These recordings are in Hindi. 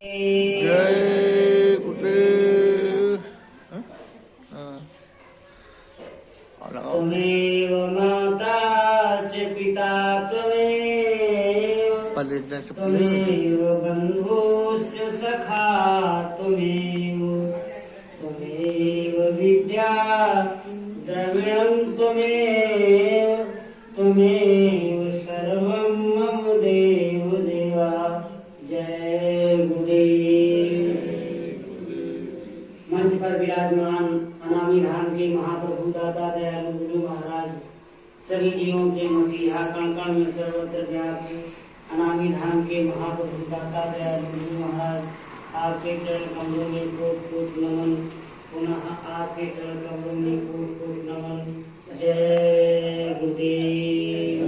जय गुरुदेव। त्वमेव माता च पिता त्वमेव, त्वमेव बन्धुश्च सखा त्वमेव, त्वमेव विद्या द्रविणं त्वमेव, त्वमेव सर्वं मम देव देवा। जय गुरुदेव। मंच पर विराजमान अनामी धाम के महाप्रभु दाता दयालु गुरु महाराज, सभी जीवों के मसीहा, कण कण में सर्वत्र व्यापी अनामी धाम के महाप्रभु दाता दयालु गुरु महाराज, आपके चरण कमलों में कोट कोट नमन, पुनः आपके चरण कमलों में कोट कोट नमन। जय गुरुदेव।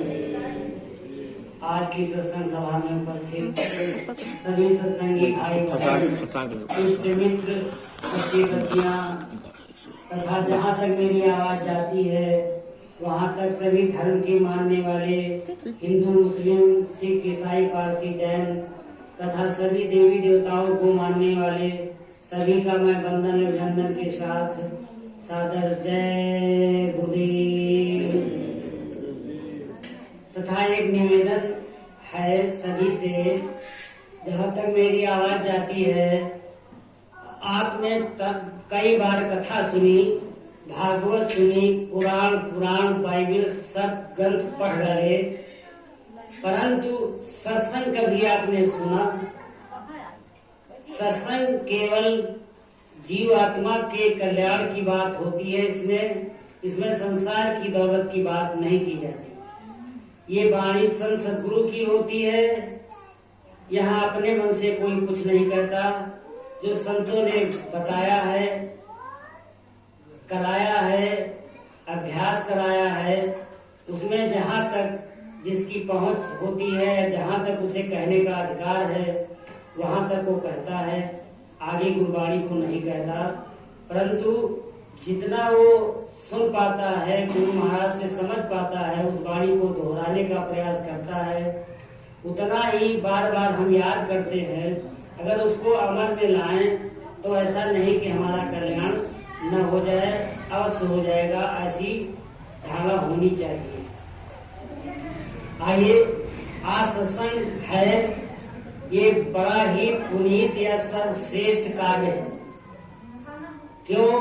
आज की सत्संग सभा में उपस्थित सभी सत्संगी भाई बहन, इष्ट मित्र, बच्चे बच्चियां तथा जहाँ तक मेरी आवाज जाती है वहाँ तक सभी धर्म के मानने वाले हिंदू, मुस्लिम, सिख, ईसाई, पारसी, जैन तथा सभी देवी देवताओं को मानने वाले सभी का मैं वंदन अभिनंदन के साथ सादर जय गुरुदेव। तथा एक निवेदन है सभी से, जहाँ तक मेरी आवाज जाती है, आपने कई बार कथा सुनी, भागवत सुनी, पुराण बाइबल सब ग्रंथ पढ़ डाले, परंतु सत्संग कभी आपने सुना? सत्संग केवल जीव आत्मा के कल्याण की बात होती है, इसमें संसार की दौलत की बात नहीं की जाती। ये वाणी संत सदगुरु की होती है। यहाँ अपने मन से कोई कुछ नहीं कहता। जो संतों ने बताया है, कराया है, अभ्यास कराया है, उसमें जहाँ तक जिसकी पहुंच होती है, जहाँ तक उसे कहने का अधिकार है, वहाँ तक वो कहता है। आगे गुरबाणी को नहीं कहता, परंतु जितना वो सुन पाता है, गुरु महाराज से समझ पाता है, उस वाणी को दोहराने का प्रयास करता है। उतना ही बार बार हम याद करते हैं। अगर उसको अमल में लाएं तो ऐसा नहीं कि हमारा कल्याण न हो जाए, अवश्य हो जाएगा। ऐसी धारणा होनी चाहिए। आइए, आज सत्संग है, ये बड़ा ही पुनीत या सर्वश्रेष्ठ कार्य है। क्यों?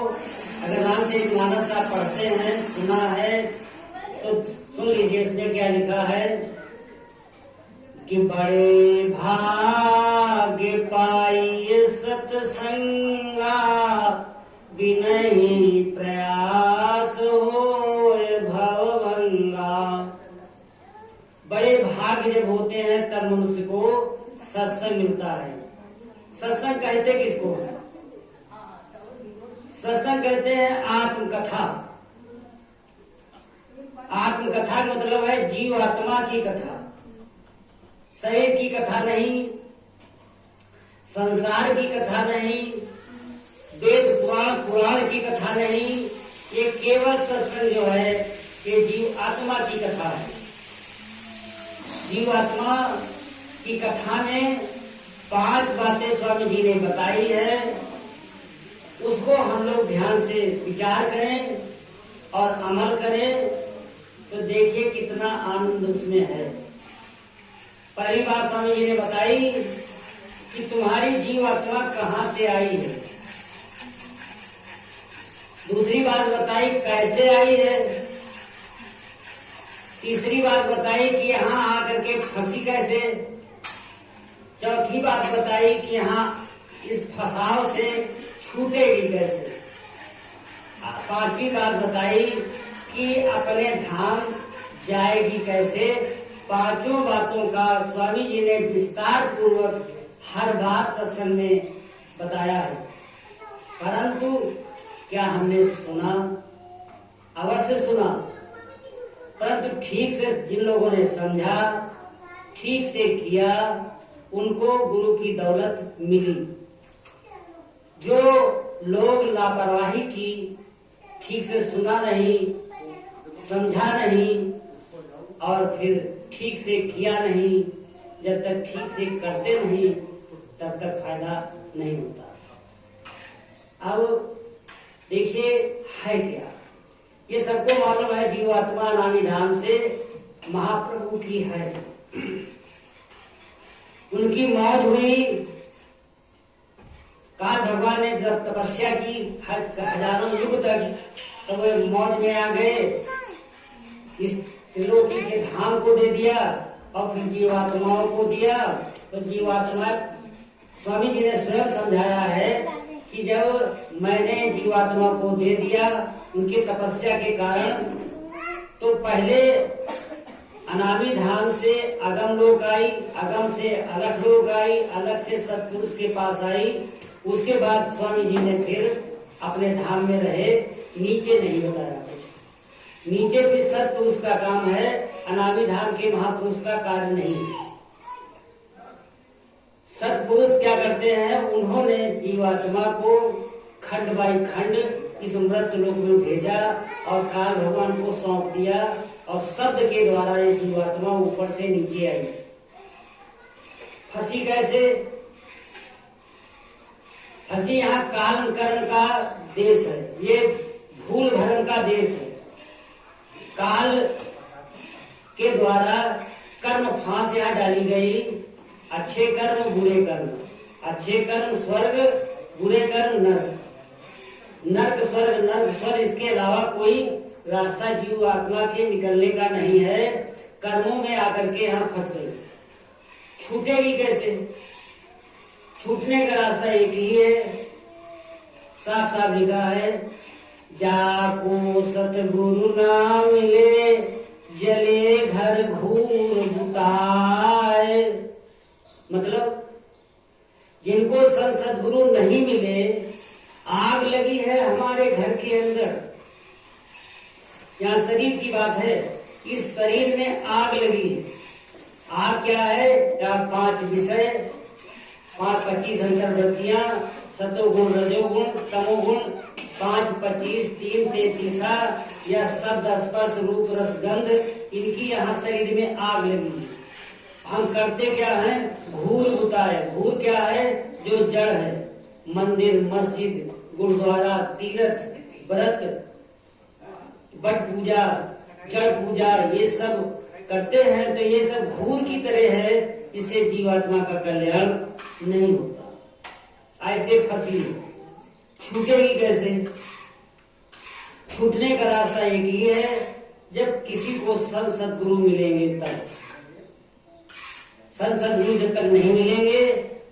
अगर रामचरितमानस आप पढ़ते हैं, सुना है, तो सुन लीजिए उसमें क्या लिखा है कि बड़े भाग्य पाइए सत्संगा, बिनहि प्रयास होए भवभंगा। बड़े भाग्य जब होते हैं तब मनुष्य को सत्संग मिलता है। सत्संग कहते किसको? सत्संग कहते हैं आत्मकथा। आत्मकथा का मतलब है जीव आत्मा की कथा, शरीर की कथा नहीं, संसार की कथा नहीं, वेद पुराण की कथा नहीं। ये केवल सत्संग जो है ये जीव आत्मा की कथा है। जीव आत्मा की कथा में 5 बातें स्वामी जी ने बताई है। उसको हम लोग ध्यान से विचार करें और अमल करें तो देखिए कितना आनंद उसमें है। पहली बात स्वामी जी ने बताई कि तुम्हारी जीव आत्मा कहाँ से आई है। दूसरी बात बताई कैसे आई है। तीसरी बात बताई कि यहाँ आकर के फंसी कैसे। चौथी बात बताई कि यहाँ इस फंसाव से छूटेगी कैसे। 5वीं बात बताई कि अपने धाम जाएगी कैसे। 5 बातों का स्वामी जी ने विस्तार पूर्वक हर बात सत्संग में बताया है। परंतु क्या हमने सुना? अवश्य सुना, परंतु ठीक से जिन लोगों ने समझा, ठीक से किया, उनको गुरु की दौलत मिली। जो लोग लापरवाही की, ठीक से सुना नहीं, समझा नहीं और फिर ठीक से किया नहीं, जब तक ठीक से करते नहीं तब तक फायदा नहीं होता। अब देखिए है क्या, ये सबको मालूम है जीवात्मा नामी धाम से महाप्रभु की है। उनकी मौज हुई, काल भगवान ने जब तपस्या की हजारों युग तक, तो वे मौज में आ गए, इस त्रिलोकी के धाम को दे दिया और फिर जीवात्माओं को दिया। तो जीवात्मा स्वामी जी ने स्वयं समझाया है कि जब मैंने जीवात्मा को दे दिया उनकी तपस्या के कारण, तो पहले अनामी धाम से अगम लोक आई, अगम से अलग लोक आई, अलग से सत्पुरुष के पास आई। उसके बाद स्वामी जी ने फिर अपने धाम में रहे, नीचे नहीं बताया कुछ। नीचे भी सत्पुरुष का काम है, अनामी धाम के महापुरुष का कार्य नहीं। सत्पुरुष क्या करते हैं, उन्होंने जीवात्मा को खंड बाई खंड इस मृत लोक में भेजा और काल भगवान को सौंप दिया, और शब्द के द्वारा ये जीवात्मा ऊपर से नीचे आई। फंसी कैसे? फंसी यहाँ काल कर्म का देश है, ये भूल भरम का देश है। काल के द्वारा कर्म फांस यहाँ डाली गई, अच्छे कर्म बुरे कर्म, अच्छे कर्म स्वर्ग, बुरे कर्म नरक, नरक स्वर्ग, नरक स्वर्ग, इसके अलावा कोई रास्ता जीव आत्मा के निकलने का नहीं है। कर्मों में आकर के यहाँ फंस गई, छूटेगी कैसे? छूटने का रास्ता एक ही है, साफ साफ लिखा है, जाको सतगुरु ना मिले जले घर घूर बुताए। मतलब जिनको संत सदगुरु नहीं मिले, आग लगी है हमारे घर के अंदर। यहाँ शरीर की बात है, इस शरीर में आग लगी है। आग क्या है? या 5 विषय, 5 25 अंतर्वृत्तियां, सतोगुण, रजोगुण, तमोगुण, 5 25 3 33, या शब्द स्पर्श रूप रस गंध, इनकी यहाँ शरीर में आग लगी है। हम करते क्या है? घूर बुता है। घूर क्या है? जो जड़ है, मंदिर, मस्जिद, गुरुद्वारा, तीर्थ, व्रत, बट पूजा, जड़ पूजा, ये सब करते हैं, तो ये सब घूर की तरह है, इससे जीवात्मा का कल्याण नहीं होता। ऐसे फंसी है, छूटेगी कैसे? छूटने का रास्ता एक ही है, जब किसी को संत सदगुरु मिलेंगे तब। संत सदगुरु जब तक नहीं मिलेंगे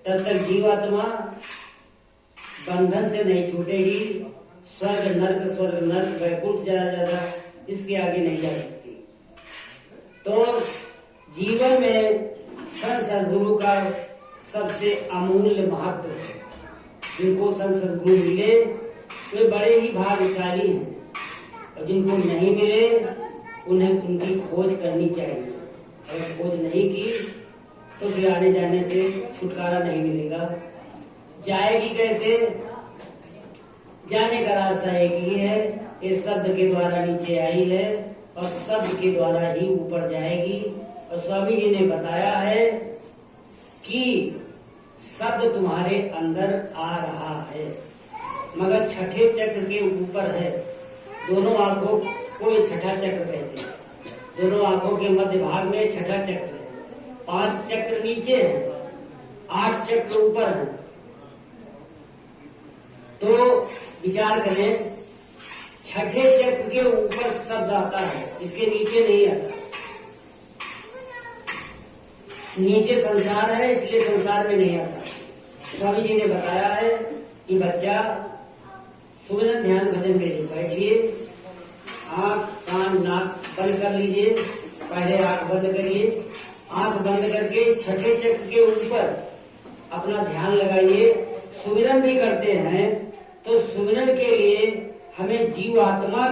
तब तक जीवात्मा बंधन से नहीं छूटेगी। स्वर्ग नर्क, स्वर्ग नर्क, वैकुंठ ज्यादा, इसके आगे नहीं जा सकती। तो जीवन में संत सदगुरु का सबसे अमूल्य महत्व है। जिनको संत सदगुरु मिले वे बड़े ही भाग्यशाली हैं, और जिनको नहीं मिले उन्हें उनकी खोज करनी चाहिए। अगर खोज नहीं की तो फिर आने जाने से छुटकारा नहीं मिलेगा। जाएगी कैसे? जाने का रास्ता एक ही है, इस शब्द के द्वारा नीचे आई है और शब्द के द्वारा ही ऊपर जाएगी। और स्वामी जी ने बताया है कि शब्द तुम्हारे अंदर आ रहा है, मगर छठे चक्र के ऊपर है। दोनों आंखों को ये छठा चक्र कहते हैं। दोनों आंखों के मध्य भाग में छठा चक्र है। 5 चक्र नीचे है, 8 चक्र ऊपर है। तो विचार करें, छठे चक्र के ऊपर शब्द आता है, इसके नीचे नहीं आता। नीचे संसार है, इसलिए संसार में नहीं आता। स्वामी जी ने बताया है कि बच्चा सुमिरन ध्यान भजन में बैठिए, आंख कान नाक बंद कर लीजिए। पहले आंख बंद करिए, आंख बंद करके छठे चक्र के ऊपर अपना ध्यान लगाइए। सुमिरन भी करते हैं, तो सुमिरन के लिए हमें जीव आत्मा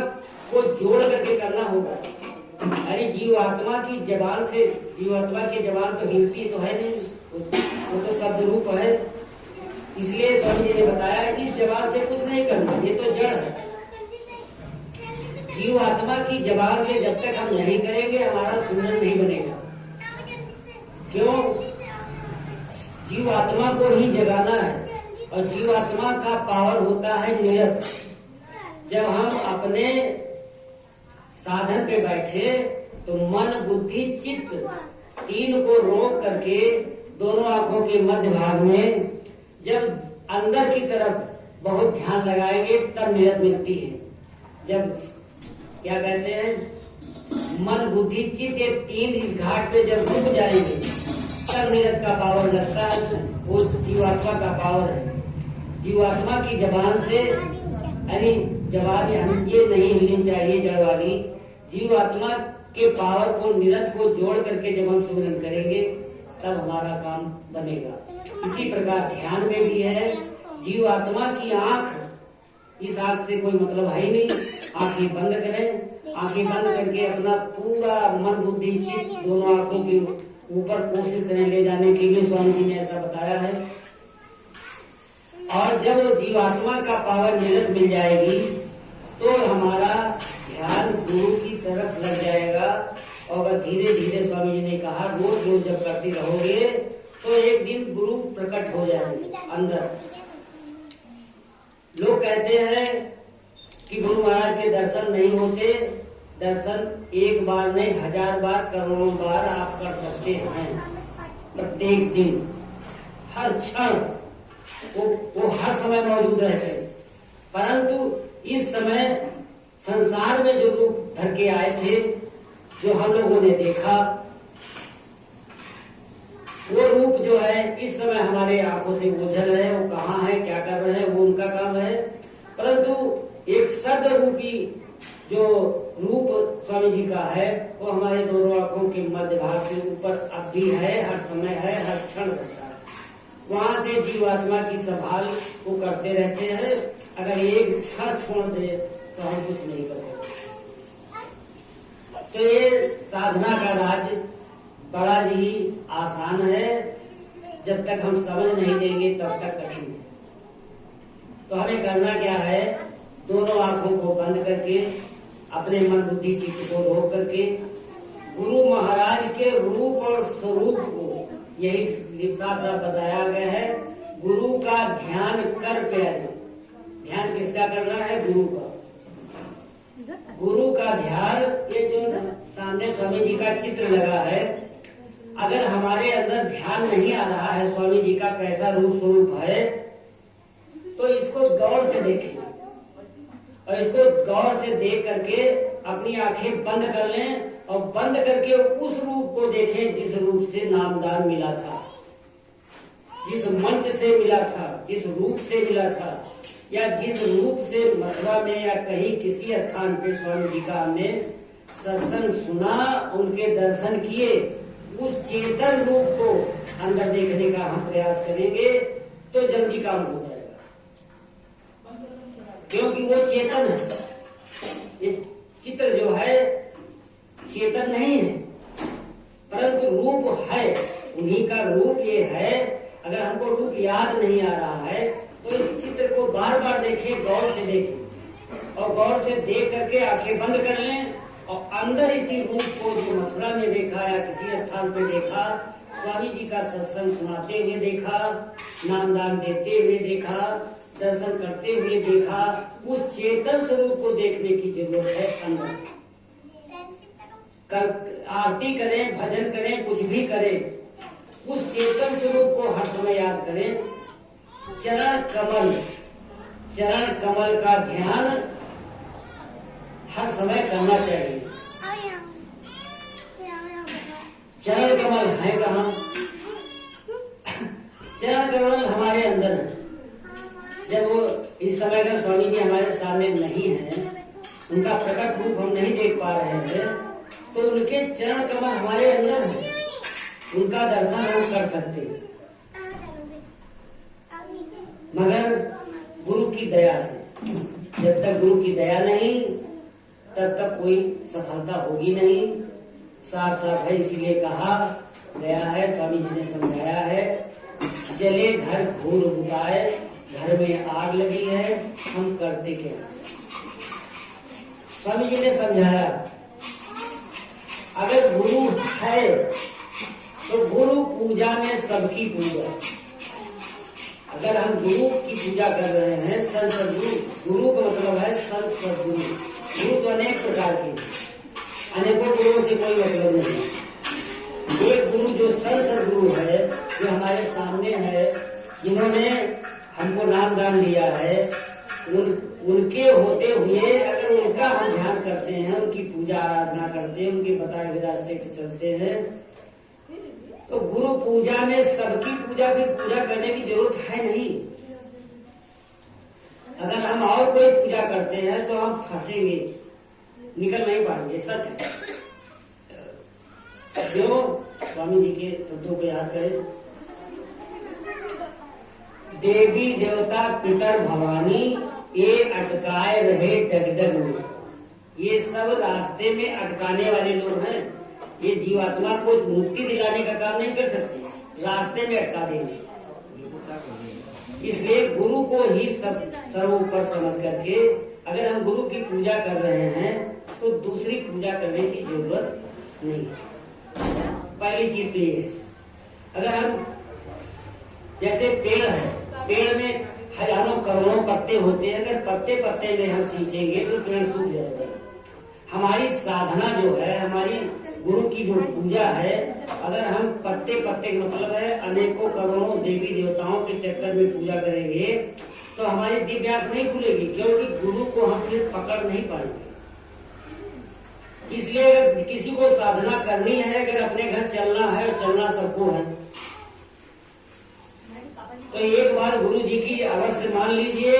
को जोड़ करके करना होगा। अरे जीव आत्मा की जबान से, जीवात्मा की जबान तो हिलती तो है नहीं, वो तो शब्द रूप है। इसलिए स्वामी जी ने बताया इस जबान से कुछ नहीं करना, ये तो जड़ है। जीव आत्मा की जबान से जब तक हम नहीं करेंगे हमारा सुमिरन नहीं बनेगा। क्यों? जीवात्मा को ही जगाना है और जीवात्मा का पावर होता है निरत। जब हम अपने साधन पे बैठे तो मन बुद्धि चित्त तीन को रोक करके दोनों आंखों के मध्य भाग में जब अंदर की तरफ बहुत ध्यान लगाएंगे तब निरत मिलती है। जब क्या कहते हैं मन बुद्धि चित्त ये तीन इस घाट पे जब रुक जाएंगे तब निरत का पावर लगता है। वो जीवात्मा का पावर है। जीवात्मा की जबान से यानी जबान ये नहीं हिलनी चाहिए जड़ वाली। जीवात्मा के पावर को निरत को जोड़ करके जब हम सुमिरन करेंगे तब हमारा काम बनेगा। इसी प्रकार ध्यान में भी है। जीवात्मा की आंख, इस आंख से कोई मतलब है ही नहीं। आंखें बंद करें, आंखें बंद करके अपना पूरा मन बुद्धि चित्त दोनों आंखों के ऊपर कोशिश करें ले जाने के लिए। स्वामी जी ने ऐसा बताया है। और जब जीवात्मा का पावर निरत मिल जाएगी तो हमारा ध्यान गुरु की तरफ लग जाएगा। और धीरे धीरे स्वामी जी ने कहा रोज रोज जब करते रहोगे तो एक दिन गुरु प्रकट हो जाएंगे अंदर। लोग कहते हैं कि गुरु महाराज के दर्शन नहीं होते। दर्शन एक बार नहीं 1000 बार करोड़ों बार आप कर सकते हैं। प्रत्येक दिन हर क्षण वो हर समय मौजूद रहते हैं। परंतु इस समय संसार में जो रूप धर के आए थे, जो हम लोगों ने देखा, वो रूप जो है इस समय हमारे आंखों से ओझल है। वो कहाँ है, क्या कर रहे हैं, वो उनका काम है। परंतु एक सद रूपी जो रूप स्वामी जी का है वो हमारे दोनों आंखों के मध्य भाग से ऊपर अब भी है, हर समय है, हर क्षण रहता है। वहां से जीवात्मा की संभाल वो करते रहते हैं। अगर एक क्षण छोड़ दे तो हम कुछ नहीं कर सकते। तो ये साधना का राज बड़ा ही आसान है। जब तक हम समझ नहीं देंगे तब तक कठिन है। तो हमें करना क्या है, दोनों आंखों को बंद करके अपने मन बुद्धि चित्त को रोक करके गुरु महाराज के रूप और स्वरूप को, यही साथ साथ बताया गया है, गुरु का ध्यान कर प्यारे। ध्यान किसका करना है? गुरु का। गुरु का ध्यान, ये जो सामने स्वामी जी का चित्र लगा है, अगर हमारे अंदर ध्यान नहीं आ रहा है स्वामी जी का कैसा रूप स्वरूप है, तो इसको गौर से देखें और इसको गौर से देख करके अपनी आंखें बंद कर लें और बंद करके उस रूप को देखें जिस रूप से नामदान मिला था, जिस मंच से मिला था, जिस रूप से मिला था, या जिस रूप से मथुरा में या कहीं किसी स्थान पे स्वामी जी का हमने सत्संग सुना, उनके दर्शन किए, उस चेतन रूप को अंदर देखने का हम प्रयास करेंगे तो जल्दी काम हो जाएगा। क्योंकि वो चेतन है। ये चित्र जो है चेतन नहीं है, परंतु रूप है। उन्हीं का रूप ये है। अगर हमको रूप याद नहीं आ रहा है तो इस चित्र को बार बार देखें, गौर से देखें और गौर से देख करके आंखें बंद कर लें और अंदर इसी रूप को जो मथुरा में देखा या किसी स्थान पर देखा, स्वामी जी का सत्संग सुनाते हुए देखा, नामदान देते हुए देखा, दर्शन करते हुए देखा, उस चेतन स्वरूप को देखने की जरूरत है। अंदर आरती करें, भजन करें, कुछ भी करें, उस चेतन स्वरूप को हर समय याद करें। चरण कमल का ध्यान हर समय करना चाहिए। चरण कमल है कहाँ? चरण कमल हमारे अंदर है। जब वो इस समय अगर स्वामी जी हमारे सामने नहीं है, उनका प्रकट रूप हम नहीं देख पा रहे हैं, तो उनके चरण कमल हमारे अंदर है, उनका दर्शन हम कर सकते हैं। मगर गुरु की दया से, जब तक गुरु की दया नहीं तब तक कोई सफलता होगी नहीं। साफ साफ है, इसीलिए कहा गया है, स्वामी जी ने समझाया है, जले घर घूर बुताए, घर में आग लगी है, हम करते क्या? स्वामी जी ने समझाया अगर गुरु है तो गुरु पूजा में सबकी पूजा। अगर हम गुरु की पूजा कर रहे हैं, संत सदगुरु, गुरु का मतलब है संत सदगुरु। गुरु तो अनेक प्रकार के, अनेकों गुरुओं से कोई मतलब नहीं। एक गुरु जो संत सदगुरु है, जो हमारे सामने है, जिन्होंने हमको नाम दान दिया है, उनके होते हुए अगर उनका हम ध्यान करते हैं, उनकी पूजा आराधना करते हैं, उनके बताए हुए रास्ते पे चलते हैं, तो गुरु पूजा में सबकी पूजा की पूजा करने की जरूरत है नहीं। अगर हम और कोई पूजा करते हैं तो हम फंसेंगे, निकल नहीं पाएंगे, सच है। क्यों? स्वामी जी के शब्दों को याद करें, देवी देवता पितर भवानी ये अटकाए रहे डगडग में। ये सब रास्ते में अटकाने वाले लोग हैं। ये जीवात्मा को मुक्ति दिलाने का काम नहीं कर सकते, रास्ते में अटका देंगे। इसलिए गुरु को ही सब सर्वोपर समझ करके अगर हम गुरु की पूजा कर रहे हैं तो दूसरी पूजा करने की जरूरत नहीं है। पहली चीज तो ये है, अगर हम जैसे पेड़ है, पेड़ में हजारों करोड़ों पत्ते होते हैं, अगर पत्ते पत्ते में हम सींचेंगे तो पेड़ सूख जाएगा। हमारी साधना जो है, हमारी गुरु की जो पूजा है, अगर हम पत्ते पत्ते का मतलब है अनेकों करोड़ों देवी देवताओं के चक्कर में पूजा करेंगे तो हमारी दिव्य आंख नहीं खुलेगी, क्योंकि गुरु को हम फिर पकड़ नहीं पाएंगे। इसलिए अगर किसी को साधना करनी है, अगर अपने घर चलना है, चलना सबको है, तो एक बार गुरु जी की अवश्य मान लीजिए,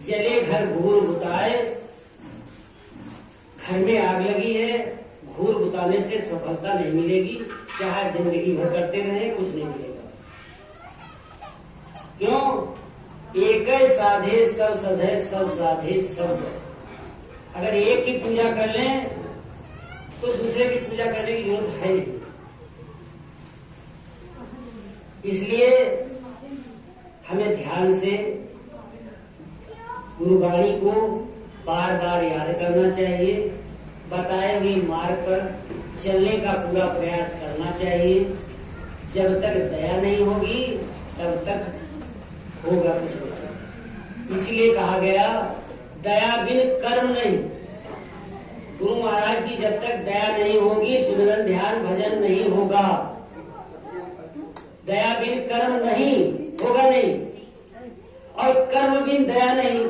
जले घर घूर बुताए। घर में आग लगी है, घूर बुताने से सफलता नहीं मिलेगी, चाहे जिंदगी भर करते रहे, कुछ नहीं मिलेगा। क्यों? एक साधे सब सधे, सब साधे सब जय। अगर एक की पूजा कर लें तो दूसरे की पूजा करने की जरूरत है नहीं। इसलिए हमें ध्यान से गुरुवाणी को बार बार याद करना चाहिए, बताए हुए मार्ग पर चलने का पूरा प्रयास करना चाहिए। जब तक दया नहीं होगी तब तक होगा कुछ नहीं। इसीलिए कहा गया दया बिन कर्म नहीं। गुरु महाराज की जब तक दया नहीं होगी, सुमिरन ध्यान भजन नहीं होगा। दया बिन कर्म नहीं होगा नहीं, और कर्म बिन दया नहीं।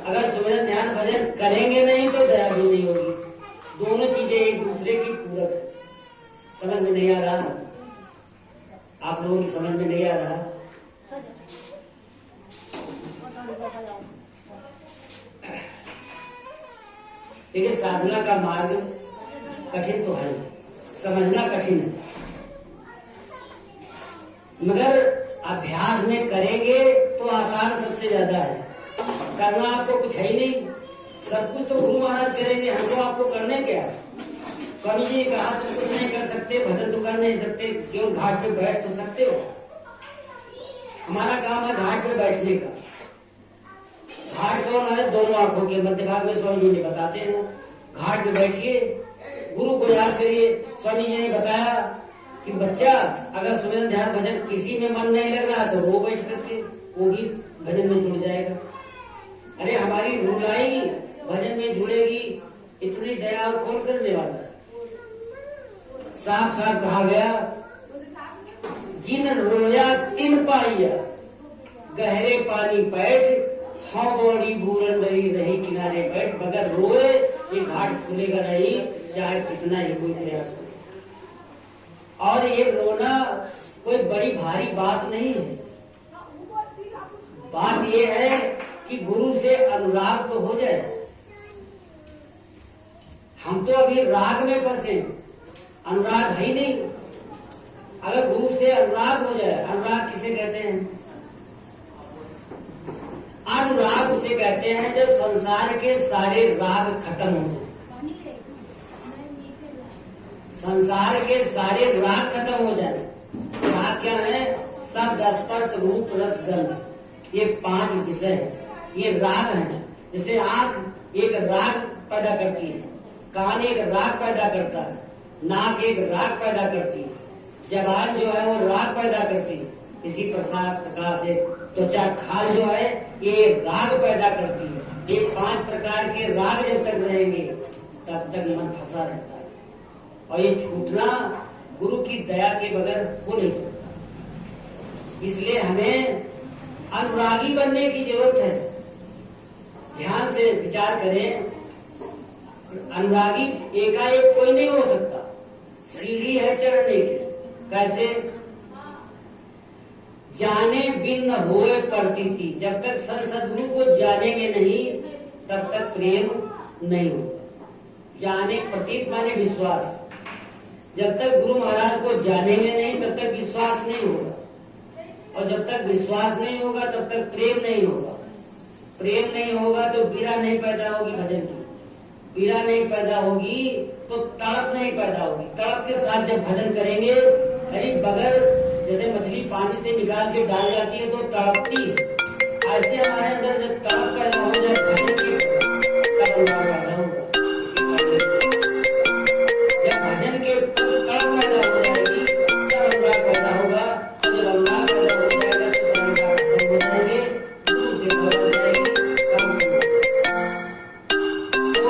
अगर सुमिरन ध्यान भजन करेंगे नहीं तो दया भी नहीं होगी। दोनों चीजें एक दूसरे की पूरक है। समझ में नहीं आ रहा? आप लोगों की समझ में नहीं आ रहा? देखिए, साधना का मार्ग कठिन तो है, समझना कठिन है, मगर अभ्यास में करेंगे तो आसान सबसे ज्यादा है। करना आपको कुछ है ही नहीं, सब कुछ तो गुरु महाराज करेंगे, हमको आपको करने क्या है? स्वामी जी ने कहा तुम कुछ नहीं कर सकते, भजन तो कर नहीं सकते, क्यों? घाट पे बैठ तो सकते हो। हमारा काम है घाट पे बैठने का। घाट कौन है? दोनों आंखों के मध्य भाग में स्वामी जी ने बताते हैं। घाट पे बैठिए, गुरु को याद करिए। स्वामी जी ने बताया कि बच्चा, अगर सुमिरन ध्यान भजन किसी में मन नहीं लग रहा तो वो बैठ करके वो भी भजन में जुड़ जाएगा। अरे हमारी रुलाई भजन में जुड़ेगी, इतनी दया कौन करने वाला है? साफ साफ कहा गया, जिन रोया तिन पाइया, गहरे पानी पैठ, हाँ बड़ी बूरन रही किनारे बैठ। बगैर रोए ये घाट खुलेगा नहीं, चाहे कितना ही कोई प्रयास करे। और ये रोना कोई बड़ी भारी बात नहीं है। बात ये है कि गुरु से अनुराग तो हो जाए। हम तो अभी राग में फंसे, अनुराग है ही नहीं। अगर गुरु से अनुराग हो जाए, अनुराग किसे कहते हैं? अनुराग उसे कहते हैं जब संसार के सारे राग खत्म हो जाए। संसार के सारे राग खत्म हो जाए। राग क्या है? शब्द, स्पर्श, रूप, रस, गंध, ये 5 विषय है, ये राग है। जैसे आंख एक राग पैदा करती है, कान एक राग पैदा करता है, नाक एक राग पैदा करती है, जबान जो है वो राग पैदा करती है। इसी प्रकार से त्वचा खाल जो है ये राग पैदा करती है। ये 5 प्रकार के राग जब तक रहेंगे तब तक मन फंसा रहता है, और ये छूटना गुरु की दया के बगैर हो नहीं सकता। इसलिए हमें अनुरागी बनने की जरूरत है। ध्यान से विचार करें, अनुरागी एकाएक कोई नहीं हो सकता। सीढ़ी है चढ़ने की। कैसे? जाने बिन न होए प्रतीति। जब तक सदगुरु को जानेंगे नहीं तब तक प्रेम नहीं होगा। जाने, प्रतीत माने विश्वास। जब तक गुरु महाराज को जानेंगे नहीं तब तक विश्वास नहीं होगा, और जब तक विश्वास नहीं होगा तब तक प्रेम नहीं होगा। प्रेम नहीं होगा तो पीड़ा नहीं पैदा होगी भजन की। पीड़ा नहीं पैदा होगी तो तड़प नहीं पैदा होगी। तड़प के साथ जब भजन करेंगे, यानी बगैर, जैसे मछली पानी से निकाल के डाल जाती है तो तड़पती है, ऐसे हमारे अंदर जब तड़प पैदा हो जाए भजन की, तब अनुराग पैदा होगा। जब भजन के तड़प पैदा हो जाएगी तब अनुराग पैदा होगा। तो जब अनुराग पैदा हो जाएगा तो सारे काम खत्म हो जाएंगे, गुरु से बदल जाएगी, काम शुरू। तो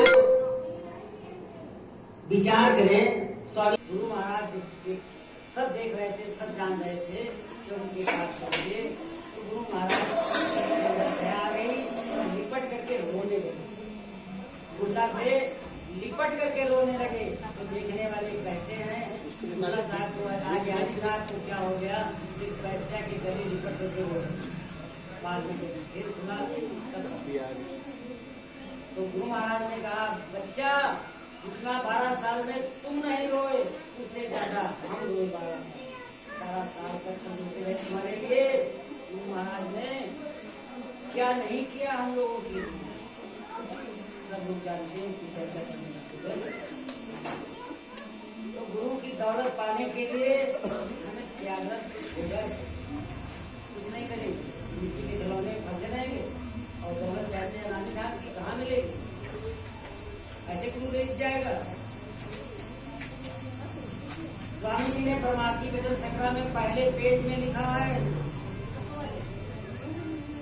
विचार करें, स्वामी गुरु महाराज सब देख रहे थे, सब जान रहे थे जो उनके पास पहुंचे तो गुरु महाराज आ गई, लिपट करके रोने लगे। गुड्डा से लिपट करके रोने लगे। तो देखने वाले कहते हैं गुड्डा साहब को आज यानी साहब को क्या हो गया, इस पैसा के गले लिपट करके रो रहे। बाद में फिर सुना तो गुरु महाराज ने कहा, बच्चा जितना 12 साल में तुम नहीं रोए उससे ज्यादा हम रोए। 12 साल तक तुम रोते तुम्हारे लिए। गुरु महाराज ने क्या नहीं किया हम लोगों के लिए, सब लोग जानते हैं कि चर्चा करने। तो गुरु की दौलत पाने के लिए हमें त्यागरत हो जाए, कुछ नहीं करेंगे, मिट्टी के खिलौने फंसे रहेंगे, और दौलत चाहते हैं रानी नाथ की कहाँ मिलेगी, ऐसे क्यों ले जाएगा। स्वामी जी ने परमार्थी वेदन संग्रह में पहले पेज में लिखा है,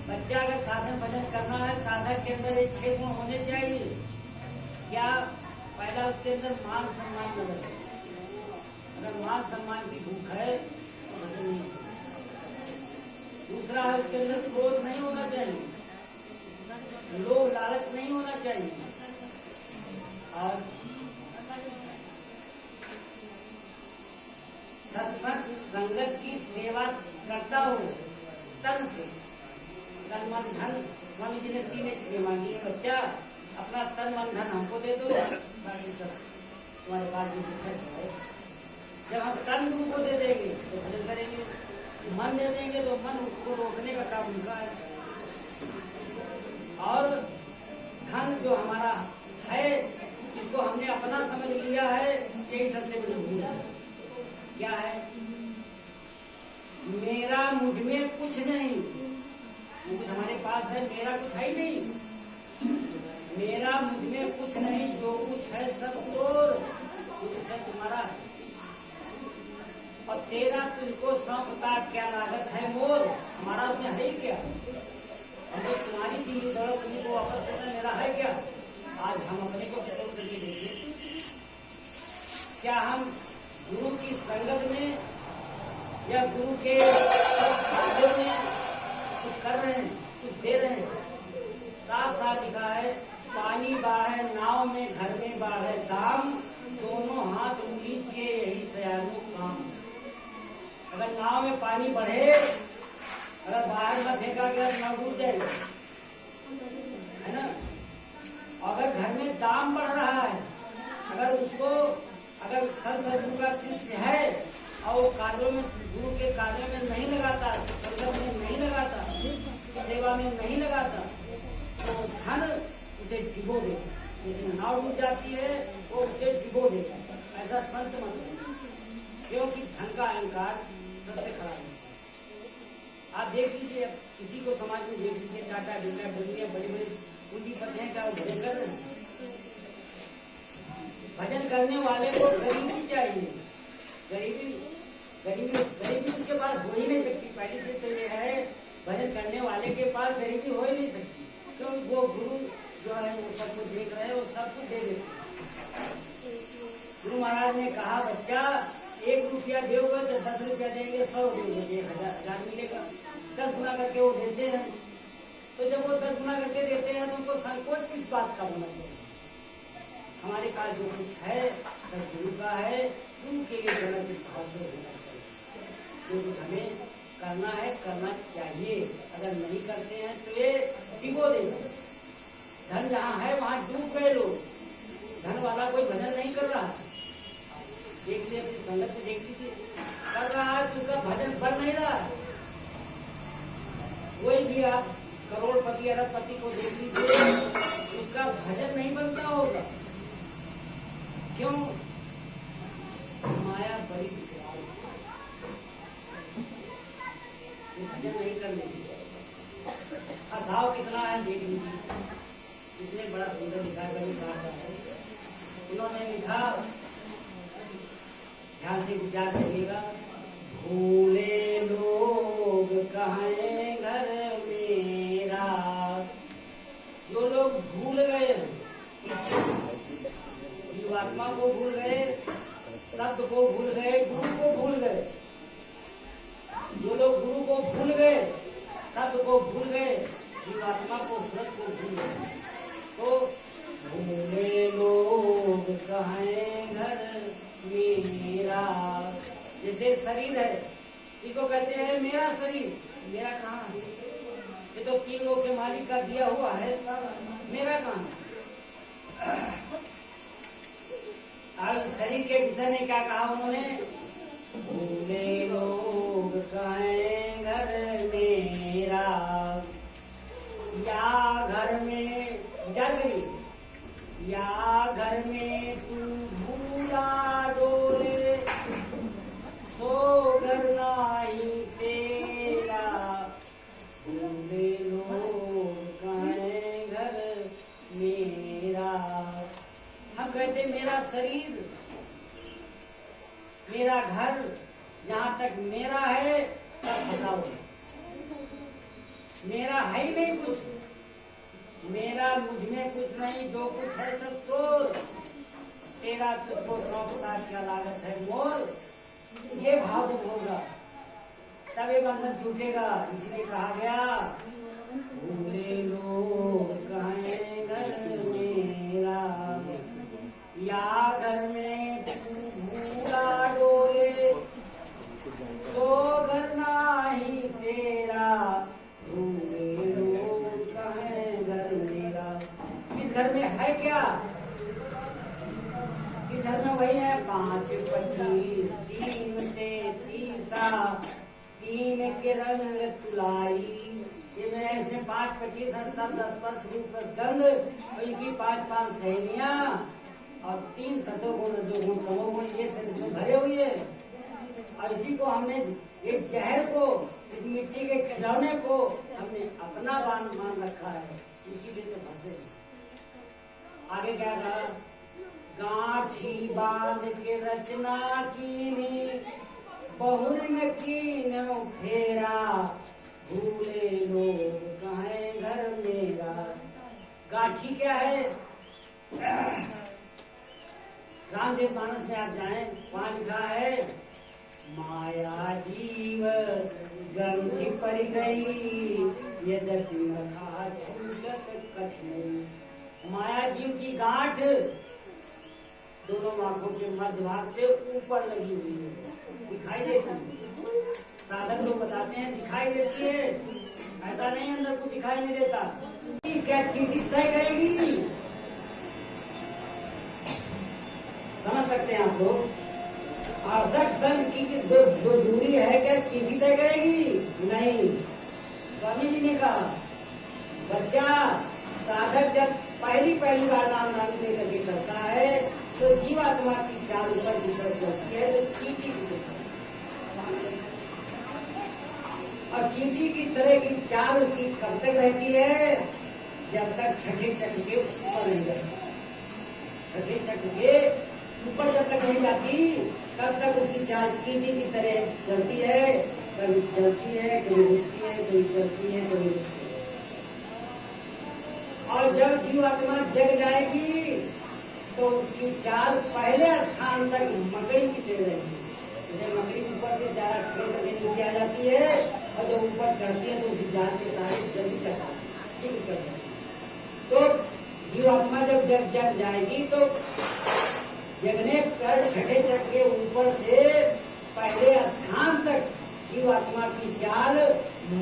बच्चा अगर साधन भजन करना है, साधक के अंदर एक 6 गुण होने चाहिए। क्या? पहला, उसके अंदर मान सम्मान न रहे। अगर मान सम्मान की भूख है तो भजन नहीं। दूसरा है, उसके अंदर क्रोध नहीं होना चाहिए, लोभ लालच नहीं होना चाहिए, और सत्संग संगत की सेवा करता हो तन से। तन मन धन, स्वामी जी ने 3 चीजें मांगी है, बच्चा अपना तन मन धन हमको दे दो, बाकी सब तुम्हारे पास जो है। जब हम तन गुरु को दे देंगे तो भजन करेंगे, मन दे देंगे तो मन उसको रोकने का काम उनका है, और धन जो हमारा है जिसको हमने अपना समझ लिया है, यही सबसे बड़ी भूल है। क्या है? मेरा मुझ में कुछ नहीं, कुछ हमारे पास है, मेरा कुछ है ही नहीं। मेरा मुझ में कुछ नहीं, जो कुछ है सब तोर, कुछ है तुम्हारा है, और तेरा तुझको सौंपता क्या लागत है मोर। हमारा उसमें है ही क्या? हमने तुम्हारी दी दौलत तुम्हें को वापस देना मेरा है क्या? आज हम अपने को खत्म करके देखिए, क्या हम गुरु की संगत में या गुरु के कार्यों में कुछ कर रहे हैं, कुछ दे रहे हैं? साफ साफ लिखा है, पानी बाढ़े नाव में, घर में बाढ़े दाम, दोनों हाथ लीजिए यही सयानों काम। अगर नाव में पानी बढ़े, अगर बाहर में फेंका गया नाव डूब जाएगा, है ना। अगर घर में दाम बढ़ रहा है, अगर उसको, अगर गुरु का शिष्य है और वो कार्यों में, गुरु के कार्यों में नहीं लगाता, संगत में नहीं लगाता, सेवा में नहीं लगाता, तो धन उसे डिबो देगा। लेकिन नाव डूब जाती है वो उसे डिबो देगा। ऐसा संत मत है, क्योंकि धन का अहंकार सबसे खराब है। आप देख लीजिए, किसी को समाज में देख लीजिए, टाटा बिरला बिरला बड़े बड़े पूंजीपति हैं, क्या वो भजन कर रहे हैं? भजन करने वाले को गरीबी चाहिए, गरीबी उसके पास हो ही नहीं सकती, पहले से महाराज गरीबी हो ही नहीं सकती, क्योंकि वो गुरु जो है वो सब कुछ देख रहे हैं, वो सब कुछ दे देते। गुरु महाराज ने कहा बच्चा 1 रुपया दोगे तो 10 रुपया देंगे, 100 देंगे, 1000 मिलेगा, 10 गुना करके वो देते हैं। तो जब वो 10 गुना करके देते हैं तो उनको संकोच किस बात का होना चाहिए? हमारे पास जो कुछ है सब गुरु का है, गुरु के लिए गलत इस भाव से होना चाहिए। जो कुछ हमें करना है करना चाहिए, अगर नहीं करते हैं तो ये भिगो देगा। धन जहाँ है वहाँ डूब गए लोग, धन वाला कोई भजन नहीं कर रहा। देख लिया अपनी संगत में, देख लीजिए कर रहा है तो उसका भजन बढ़ नहीं रहा है। कोई भी आप करोड़पति अरबपति को देख लीजिए, उसका भजन नहीं बनता होगा। क्यों? माया बड़ी विकराल, भजन नहीं करने की। अभाव कितना है देख लीजिए, इसने बड़ा सुंदर लिखा है। उन्होंने लिखा, ध्यान से विचार करिएगा। भूले लोग कहें घर मेरा, जो लोग भूल गए, जीवात्मा को भूल गए, शब्द को भूल गए, गुरु को भूल गए। जो लोग गुरु को भूल गए, शब्द को भूल गए, जीवात्मा को व्रत को भूल गए, तो भूले लोग कहें घर मेरा। जैसे शरीर है, इसको कहते हैं मेरा शरीर, मेरा कहाँ है? ये तो 3 लोग के मालिक का दिया हुआ है, मेरा कहाँ? अब शरीर के विषय में क्या कहा उन्होंने? भूले लोग कहें घर मेरा, या घर में जगरी, या घर में तू भूला डोले, सो घर नाही तेरा। भूले लोग कहें घर मेरा। हम कहते मेरा शरीर, मेरा घर, जहाँ तक मेरा है सब हटाओ, मेरा है ही नहीं कुछ, मेरा मुझ में कुछ नहीं, जो कुछ है सब तोड़, तेरा तुझको सौंपता क्या लागत है मोर। ये भाव जब होगा सभी बंधन छूटेगा। इसलिए कहा गया भूले लोग कहें घर मेरा, या घर में भूला डोले, तो घर नाही तेरा। भूले लोग कहें घर मेरा। इस घर में है क्या? इस घर में वही है 5, 25, 3 से 30, 3 के रंग तुलाई। ये मैं इसमें 5, 25 सब 10 स्पर्श रूप रस गंध, और इनकी 5 सहेलियां, और 3 सतोगुण, 2 गुण, तमोगुण, ये सब इसमें भरे हुए है। और इसी को हमने एक शहर को, इस मिट्टी के खिलौने को हमने अपना मान रखा है, इसीलिए तो फंसे। आगे क्या कहा? गांठी बांध के रचना कीनी, बहुर में कीनो फेरा। भूले लोग कहें घर मेरा। गांठी क्या है? रामचरितमानस में आप जाएं, वहां लिखा है माया जीव ग्रंथि पर गई, यद्यपि रखा छूटत कठिन। माया जीव की गांठ दोनों आंखों के मध्य भाग से ऊपर लगी हुई है, दिखाई देती है। साधक लोग बताते हैं दिखाई देती है, ऐसा नहीं अंदर को दिखाई नहीं देता। क्या चीज तय करेगी? समझ सकते हैं आप लोग? आसक सन की जो दूरी है, क्या चीज तय करेगी? नहीं। स्वामी जी ने कहा बच्चा, साधक जब पहली बार नाम लेकर के करता है तो जीवात्मा की चाल ऊपर की तरफ चलती है, तो चींटी की और चींटी की तरह की चाल उसकी कब तक रहती है? जब तक छठे चक्र के ऊपर नहीं जाती। छठे चक्र के ऊपर जब तक नहीं जाती तब तक उसकी चाल चींटी की तरह चलती है, कभी चलती है, कभी रुकती है, कभी चलती है, कभी रुकती है। जीवात्मा जग जाएगी तो उसकी चाल पहले स्थान तक मकड़ी की तरह रहेगी। जैसे मकड़ी ऊपर से चारा छेद करके नीचे आ जाती है और जब ऊपर चढ़ती है तो उसी जाल के सारे जल्दी चढ़ाती है। तो जीवात्मा जब जग जाएगी तो जगने पर छठे चक्र के ऊपर से पहले स्थान तक जीवात्मा की चाल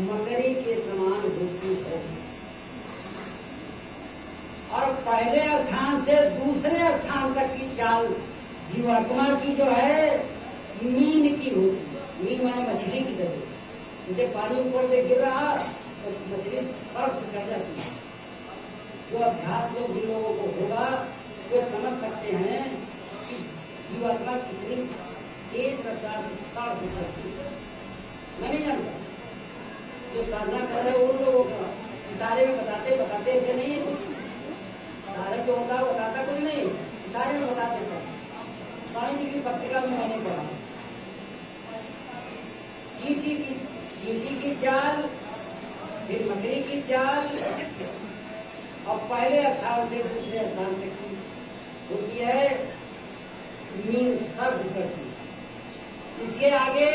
मकड़ी के समान होती है और पहले स्थान से दूसरे स्थान तक की चाल जीवात्मा की जो है मीन की होती है। मीन माने मछली की तरह। जैसे पानी ऊपर से गिर रहा तो मछली सर्फ कर जाती है। जो अभ्यास लोग जिन लोगों को होगा वो समझ सकते हैं कि जीवात्मा कितनी तेज रफ्तार से सर्फ करती है। मैं नहीं जानता, जो साधना कर रहे उन लोगों का इशारे में बताते बताते ऐसे नहीं है। कुछ सारे जो होता है बताता कुछ नहीं, इशारे में बता देता है। स्वामी जी की पत्रिका में मैंने पढ़ा चींटी की चाल, फिर मकड़ी की चाल और पहले स्थान से दूसरे स्थान तक की होती है मीन सर्व करती। इसके आगे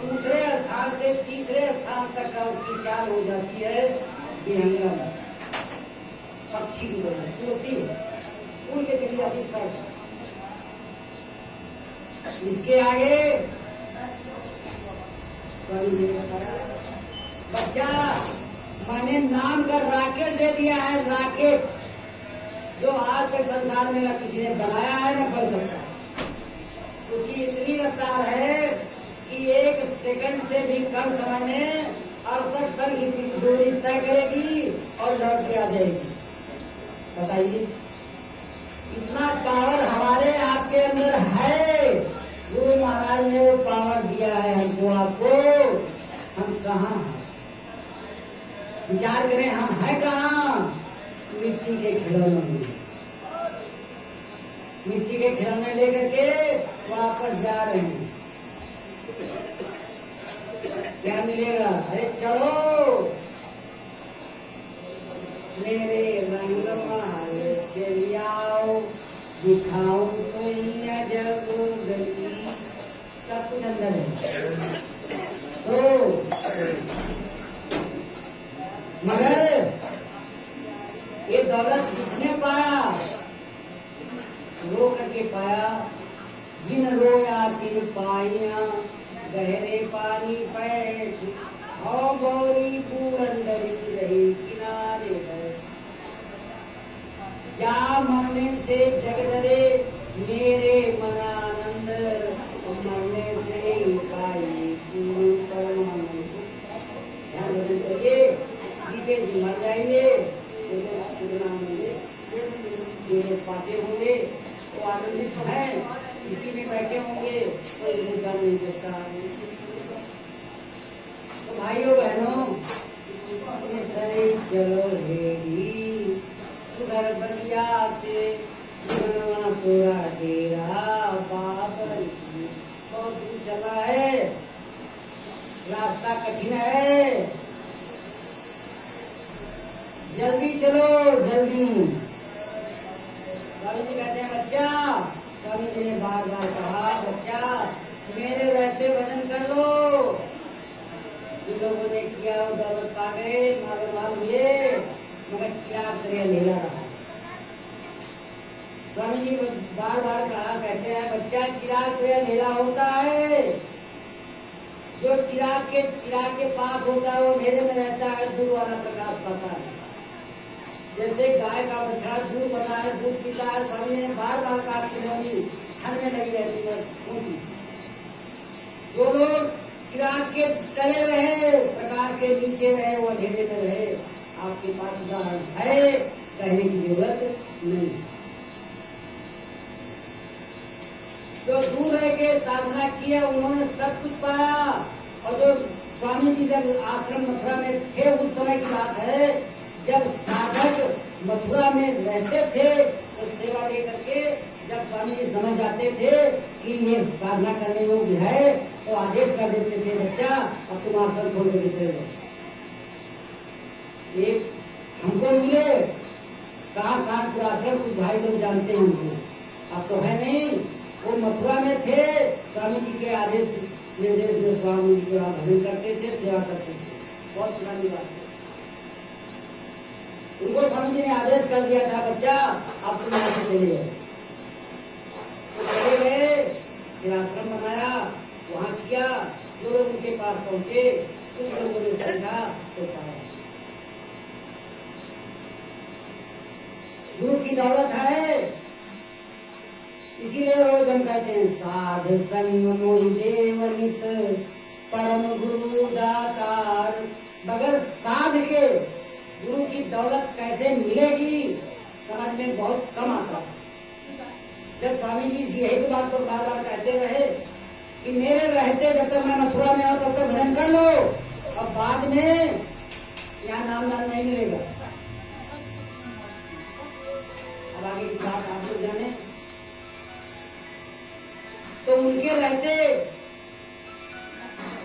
दूसरे स्थान से तीसरे स्थान तक का उसकी चाल हो जाती है विहंगम, पक्षी की वजह होती है, उड़ के चली जाती सर्व। इसके आगे बच्चा मैंने नाम का रॉकेट दे दिया है, रॉकेट जो आज तक संसार में न किसी ने बनाया है न बन सकता। उसकी इतनी रफ्तार है कि 1 सेकंड से भी कम समय में 68 सन की दूरी तय करेगी और लौट के आ जाएगी। बताइए इतना पावर हमारे आपके अंदर है। गुरु महाराज ने वो पावर दिया है हमको आपको। हम कहाँ हैं? विचार करें, हम है कहाँ? मिट्टी के खिलौने में। मिट्टी के खिलौने लेकर के वापस जा रहे हैं। क्या मिलेगा? अरे चलो मेरे रंग महल चली आओ, दिखाऊं तो जब गली। सब कुछ अंदर है तो मगर ये दौलत किसने पाया? रो करके पाया। जिन रोया तिन पाइया, गहरे पानी पैठ और गौरी पूरन डरी रही किनारे है। क्या मरने से जग डरे मेरे मनानंद, मरने से ही पाई पूर्ण परमानंद। ध्यान करिए, जीते जी मर जाएंगे जो पाते होंगे वो आनंदित हैं, इसी में बैठे होंगे तो इनका नहीं सकता। तो भाइयों बहनों सरे चलो रेडी सुधर बलिया से पूरा डेरा बाबर बहुत दूर चला है, रास्ता कठिन है, जल्दी चलो जल्दी। स्वामी जी कहते हैं बच्चा, स्वामी जी ने बार बार कहा बच्चा मेरे रहते भजन कर लो। जिन लोगों ने किया वो दौलत पा गए, मालूम हुए, मगर चिराग तरह लेला रहा। स्वामी जी बार बार कहा कहते हैं बच्चा चिराग तरह लेला होता है। जो चिराग के पास होता है वो अंधेरे में रहता है, दूर वाला प्रकाश पाता है। जैसे गाय का बछड़ा दूध बना है, दूध पीता है। स्वामी ने बार बार कहा खिलौनी ठंड में लगी रहती है। जो लोग चिराग के तले रहे, प्रकाश के नीचे रहे, वो अंधेरे में रहे। आपके पास उदाहरण है, कहने की जरूरत नहीं। जो दूर रह के साधना किया उन्होंने सब कुछ पाया। और जो स्वामी जी जब आश्रम मथुरा में थे उस समय की बात है, जब साधक मथुरा में रहते थे तो सेवा ले करके जब स्वामी जी समझ जाते थे कि ये साधना करने योग्य है तो आदेश कर देते थे बच्चा अब तुम आश्रम छोड़ के चले जाओ। एक हमको मिले कहाँ कहाँ पूरा कुछ भाई लोग जानते हैं उनको, अब तो है नहीं। वो मथुरा में थे, स्वामी जी के आदेश निर्देश में स्वामी जी के वहाँ भजन करते थे, सेवा करते थे। बहुत पुरानी बात है। उनको स्वामी जी ने आदेश कर दिया था, बच्चा आप तुम यहाँ से चले गए, तो चले गए, फिर आश्रम बनाया, वहाँ किया। जो लोग उनके पास पहुंचे उन लोगों ने समझा तो पाया। गुरु की दौलत है, इसीलिए रोज हम कहते हैं साध संग मोहि देव नित परम गुरु दातार। बगैर साध के गुरु की दौलत कैसे मिलेगी समझ में बहुत कम आता है। जब स्वामी जी यही तो बात को बार बार कहते रहे कि मेरे रहते जब तक मैं मथुरा में आऊं तब तक भजन कर लो, और बाद में यहाँ नाम नहीं मिलेगा। अब आगे की बात आप लोग जाने। तो उनके रहते,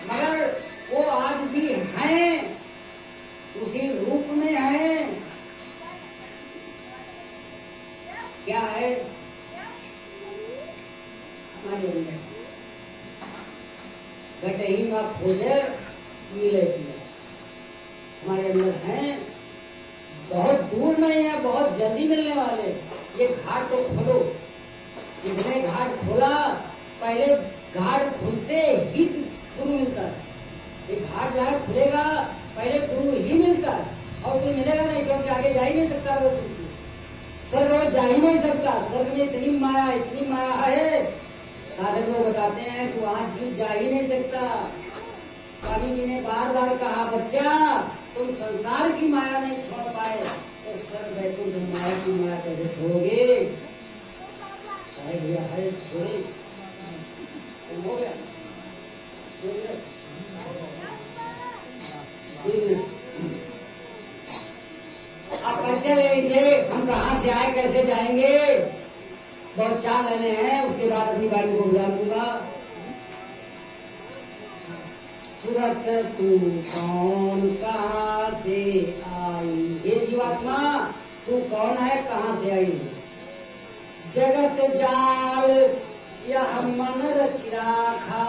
मगर वो आज भी हैं, उसी रूप में हैं। क्या है हमारे अंदर घटे ही ना खोजे मिले, हमारे अंदर हैं, बहुत दूर नहीं है, बहुत जल्दी मिलने वाले। ये घाट तो खोलो, जिसने घाट खोला, पहले घाट खुलते ही गुरु मिलता है। ये घाट जहाँ खुलेगा पहले गुरु ही मिलता है, और कोई मिलेगा नहीं, क्योंकि आगे जा ही नहीं सकता वो। स्वर्ग में जा ही नहीं सकता, स्वर्ग में इतनी माया है। साधक लोग बताते हैं कि वहाँ जीव जा ही नहीं सकता। स्वामी जी ने बार बार कहा, बच्चा तुम संसार की माया नहीं छोड़ पाए तो स्वर्ग बैकुंठ माया की माया कैसे छोड़ोगे? अरे भैया है छोड़े, हो गया। आप परिचय ले लीजिए, हम कहाँ से आए, कैसे जाएंगे। बहुत चार लेने हैं, उसके बाद अपनी गाड़ी को बुला दूंगा। सूरत तू कौन कहाँ से आई, ये जीवात्मा तू कौन है, कहाँ से आई। जगत जाल यह मन रच राखा,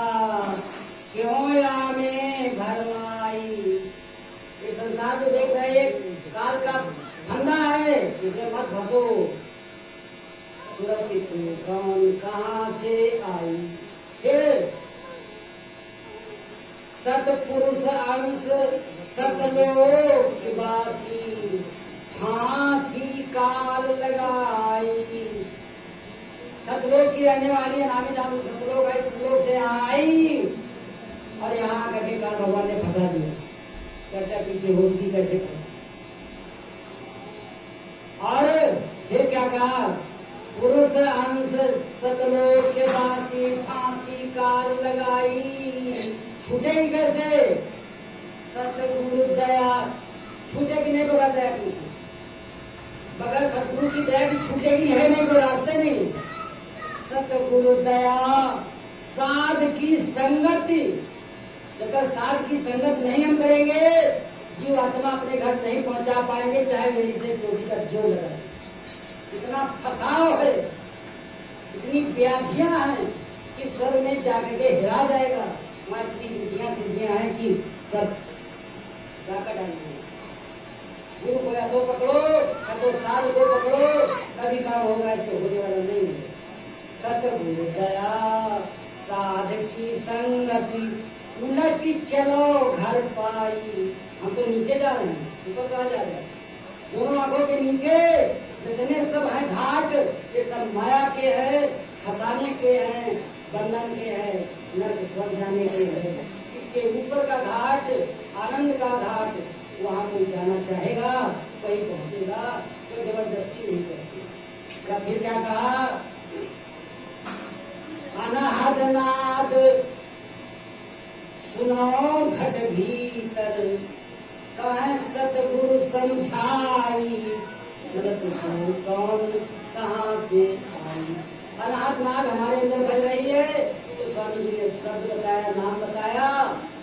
क्यों यामे भरमाई। ये संसार जो देख रहे हैं काल का फंदा है, इसे मत भगो। सूरत तू कौन कहाँ से आई। फिर सतपुरुष अंश सतलोक वासी, फांसी काल लगाई। सतलोक की रहने वाली नामी नाम सतलोक है, सतलोक से आई और यहाँ आकर के काल भगवान ने फंसा दिया। चर्चा पीछे होगी कैसे। और फिर क्या कहा, पुरुष अंश सतलोक के वासी, फांसी काल लगाई। छूटेगी कैसे? सतगुरु दया, छूटेगी नहीं तो दया की, बगैर सतगुरु की दया की छूटेगी है नहीं, कोई रास्ते नहीं। सतगुरु दया साध की संगति, जब तक साध की संगत नहीं हम करेंगे जीव आत्मा अपने घर नहीं पहुंचा पाएंगे, चाहे मेरी से चोटी का जोर लगा। इतना फसाव है, इतनी व्याधियां हैं कि स्वर्ग में जाकर के हिला जाएगा। वहाँ इतनी विधियां सिद्धियां हैं कि सब जाकर डालेंगे। गुरु को या तो पकड़ो या तो साध को पकड़ो, कभी काम होगा, ऐसे होने वाला नहीं है। सतगुरु दया साध की संगति, उलट चलो घर पाई। हम तो नीचे जा रहे हैं, ऊपर कहाँ जा रहे हैं? दोनों आंखों के नीचे जितने सब है घाट, ये सब माया के हैं, फंसाने के हैं, बंधन के हैं, नर्क स्वर्ग जाने के हैं। इसके ऊपर का घाट, आनंद का घाट, वहाँ कोई जाना चाहेगा वही पहुंचेगा, कोई जबरदस्ती नहीं करती। या फिर क्या कहा, अनाहद नाद सुनो घट भीतर, कहे सतगुरु समझाई। कौन कहाँ से आई। अनाहद नाद हमारे अंदर बज रही है, तो स्वामी जी ने शब्द बताया, नाम बताया,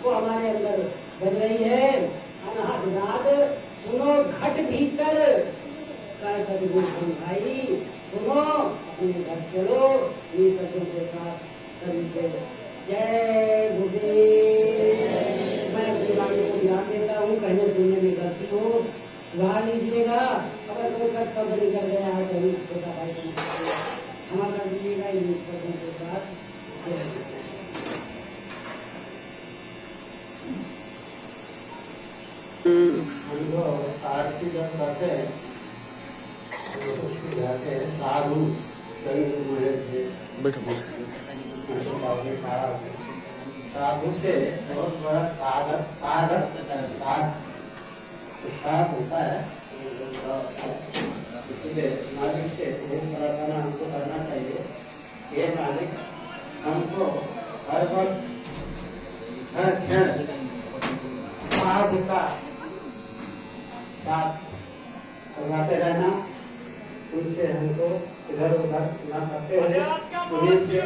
वो हमारे अंदर बज रही है। अनाहद नाद सुनो घट भीतर, कहे सदगुरु समझाई, सुनो अपने घर चलो, ये शब्दों के साथ सभी को जय गुरुदेव। मैं अपनी वाणी को ध्यान देता हूँ, कहने सुनने में गलती हो सुधार लीजिएगा। अगर कोई का शब्द निकल गया है तो छोटा भाई क्षमा कर दीजिएगा। इन शब्दों के साथ हम लोग आरती जब करते हैं तो उसके जाके साधु कहीं हुए थे, बैठो साधु से बहुत बड़ा साधक होता है। इसलिए मालिक से एक प्रार्थना हमको करना चाहिए, ये मालिक हमको हर वक्त हर क्षण साधु का साथ करवाते रहना, उनसे हमको इधर उधर न करते हुए उन्हीं से